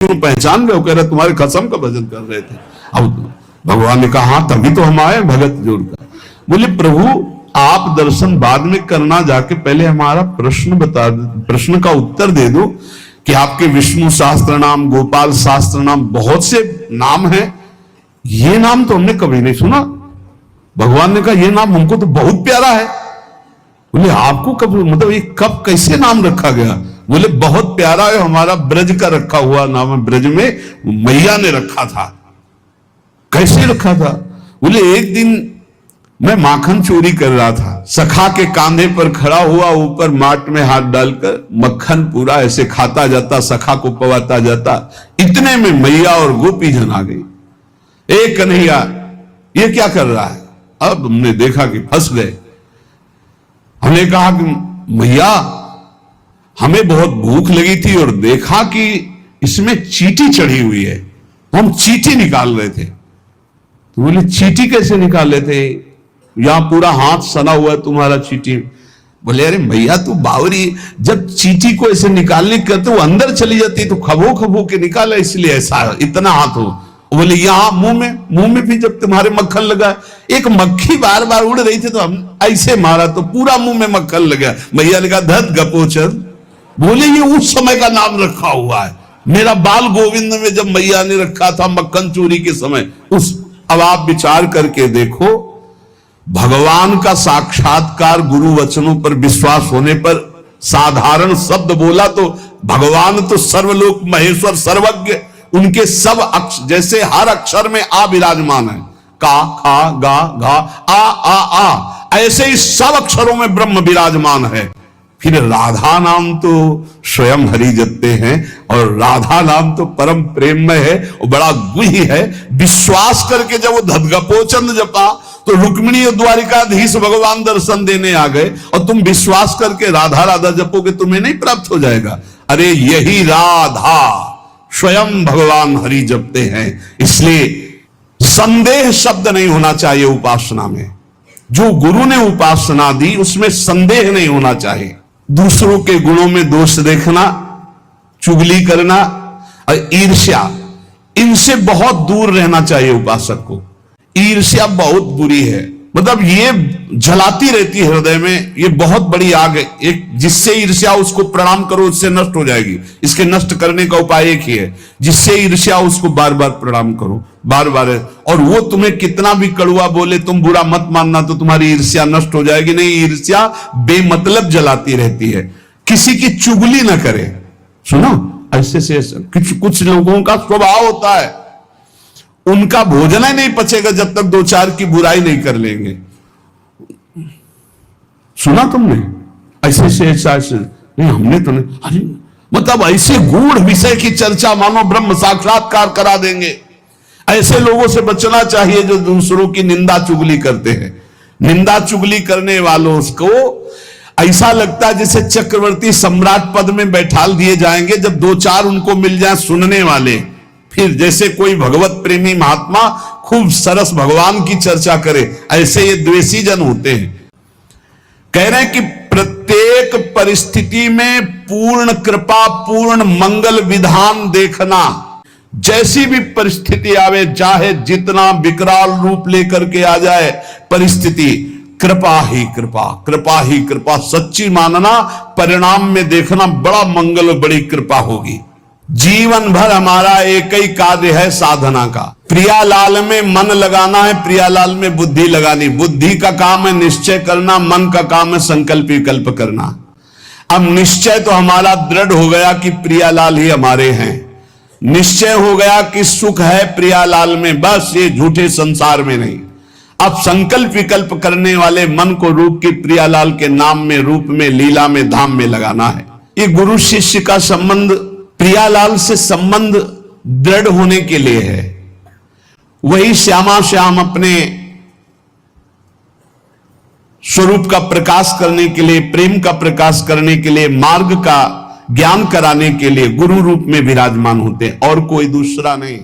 तुम पहचान गए? कह रहे तुम्हारे खसम का भजन कर रहे थे। अब भगवान ने कहा हाँ तभी तो हम आए भगत जोड़कर। बोले प्रभु आप दर्शन बाद में करना, जाके पहले हमारा प्रश्न बता दो, प्रश्न का उत्तर दे दो कि आपके विष्णु सहस्त्र नाम, गोपाल सहस्त्र नाम, बहुत से नाम हैं, ये नाम तो हमने कभी नहीं सुना। भगवान ने कहा ये नाम हमको तो बहुत प्यारा है। बोले आपको कब, मतलब ये कब कैसे नाम रखा गया? बोले बहुत प्यारा है, हमारा ब्रज का रखा हुआ नाम है, ब्रज में मैया ने रखा था। कैसे रखा था? बोले एक दिन मैं माखन चोरी कर रहा था, सखा के कांधे पर खड़ा हुआ, ऊपर माट में हाथ डालकर मक्खन पूरा ऐसे खाता जाता, सखा को पवाता जाता। इतने में मैया और गोपी जन आ गई। एक कन्हैया ये क्या कर रहा है? अब हमने देखा कि फंस गए। हमने कहा कि मैया हमें बहुत भूख लगी थी और देखा कि इसमें चींटी चढ़ी हुई है, हम चींटी निकाल रहे थे। तो बोले चींटी कैसे निकाल रहे थे? यहां पूरा हाथ सना हुआ है तुम्हारा चींटी। बोले अरे भैया तू बावरी, जब चींटी को ऐसे निकालने करते वो अंदर चली जाती तो खबो खबो के निकाला, इसलिए ऐसा इतना हाथ हो। बोले यहां मुंह में भी जब तुम्हारे मक्खन लगा, एक मक्खी बार बार उड़ रही थी तो हम ऐसे मारा तो पूरा मुंह में मक्खन लगा। मैया ने कहा धत गपोचर। बोले ये उस समय का नाम रखा हुआ है, मेरा बाल गोविंद में जब मैया ने रखा था मक्खन चोरी के समय उस। अब आप विचार करके देखो, भगवान का साक्षात्कार गुरु वचनों पर विश्वास होने पर साधारण शब्द बोला तो भगवान तो सर्वलोक महेश्वर सर्वज्ञ, उनके सब जैसे हर अक्षर में आ विराजमान है, का खा गा घा आ, ऐसे ही सब अक्षरों में ब्रह्म विराजमान है। फिर राधा नाम तो स्वयं हरि जपते हैं और राधा नाम तो परम प्रेममय है और बड़ा गुह्य है। विश्वास करके जब वो धदगपोचंद जपा तो रुक्मिणी और द्वारिकाधीश भगवान दर्शन देने आ गए, और तुम विश्वास करके राधा राधा जपोगे तुम्हें नहीं प्राप्त हो जाएगा? अरे यही राधा स्वयं भगवान हरि जपते हैं। इसलिए संदेह शब्द नहीं होना चाहिए उपासना में। जो गुरु ने उपासना दी उसमें संदेह नहीं होना चाहिए। दूसरों के गुणों में दोष देखना, चुगली करना और ईर्ष्या, इनसे बहुत दूर रहना चाहिए उपासक को। ईर्ष्या बहुत बुरी है, मतलब ये जलाती रहती है हृदय में, ये बहुत बड़ी आग है। एक जिससे ईर्ष्या उसको प्रणाम करो उससे नष्ट हो जाएगी। इसके नष्ट करने का उपाय एक ही है, जिससे ईर्ष्या उसको बार बार प्रणाम करो, बार बार। और वो तुम्हें कितना भी कड़वा बोले तुम बुरा मत मानना, तो तुम्हारी ईर्ष्या नष्ट हो जाएगी। नहीं, ईर्ष्या बेमतलब जलाती रहती है। किसी की चुगली ना करे। सुनो, ऐसे से कुछ लोगों का स्वभाव होता है, उनका भोजन ही नहीं पचेगा जब तक दो चार की बुराई नहीं कर लेंगे। सुना तुमने? ऐसे नहीं, हमने तो नहीं। अरे मतलब ऐसे गूढ़ विषय की चर्चा मानो ब्रह्म साक्षात्कार करा देंगे। ऐसे लोगों से बचना चाहिए जो दूसरों की निंदा चुगली करते हैं। निंदा चुगली करने वालों को ऐसा लगता है जैसे चक्रवर्ती सम्राट पद में बैठाल दिए जाएंगे जब दो चार उनको मिल जाए सुनने वाले। फिर जैसे कोई भगवत प्रेमी महात्मा खूब सरस भगवान की चर्चा करे, ऐसे ये द्वेषी जन होते हैं। कह रहे हैं कि प्रत्येक परिस्थिति में पूर्ण कृपा, पूर्ण मंगल विधान देखना। जैसी भी परिस्थिति आवे, चाहे जितना विकराल रूप लेकर के आ जाए परिस्थिति, कृपा ही कृपा, कृपा ही कृपा सच्ची मानना, परिणाम में देखना बड़ा मंगल, बड़ी कृपा होगी। जीवन भर हमारा एक ही कार्य है साधना का। प्रियालाल में मन लगाना है, प्रियालाल में बुद्धि लगानी। बुद्धि का काम है निश्चय करना, मन का काम है संकल्प विकल्प करना। अब निश्चय तो हमारा दृढ़ हो गया कि प्रियालाल ही हमारे हैं। निश्चय हो गया कि सुख है प्रियालाल में, बस ये झूठे संसार में नहीं। अब संकल्प विकल्प करने वाले मन को रूप की प्रियालाल के नाम में, रूप में, लीला में, धाम में लगाना है। ये गुरु शिष्य का संबंध प्रियालाल से संबंध दृढ़ होने के लिए है। वही श्यामा श्याम अपने स्वरूप का प्रकाश करने के लिए, प्रेम का प्रकाश करने के लिए, मार्ग का ज्ञान कराने के लिए गुरु रूप में विराजमान होते हैं, और कोई दूसरा नहीं।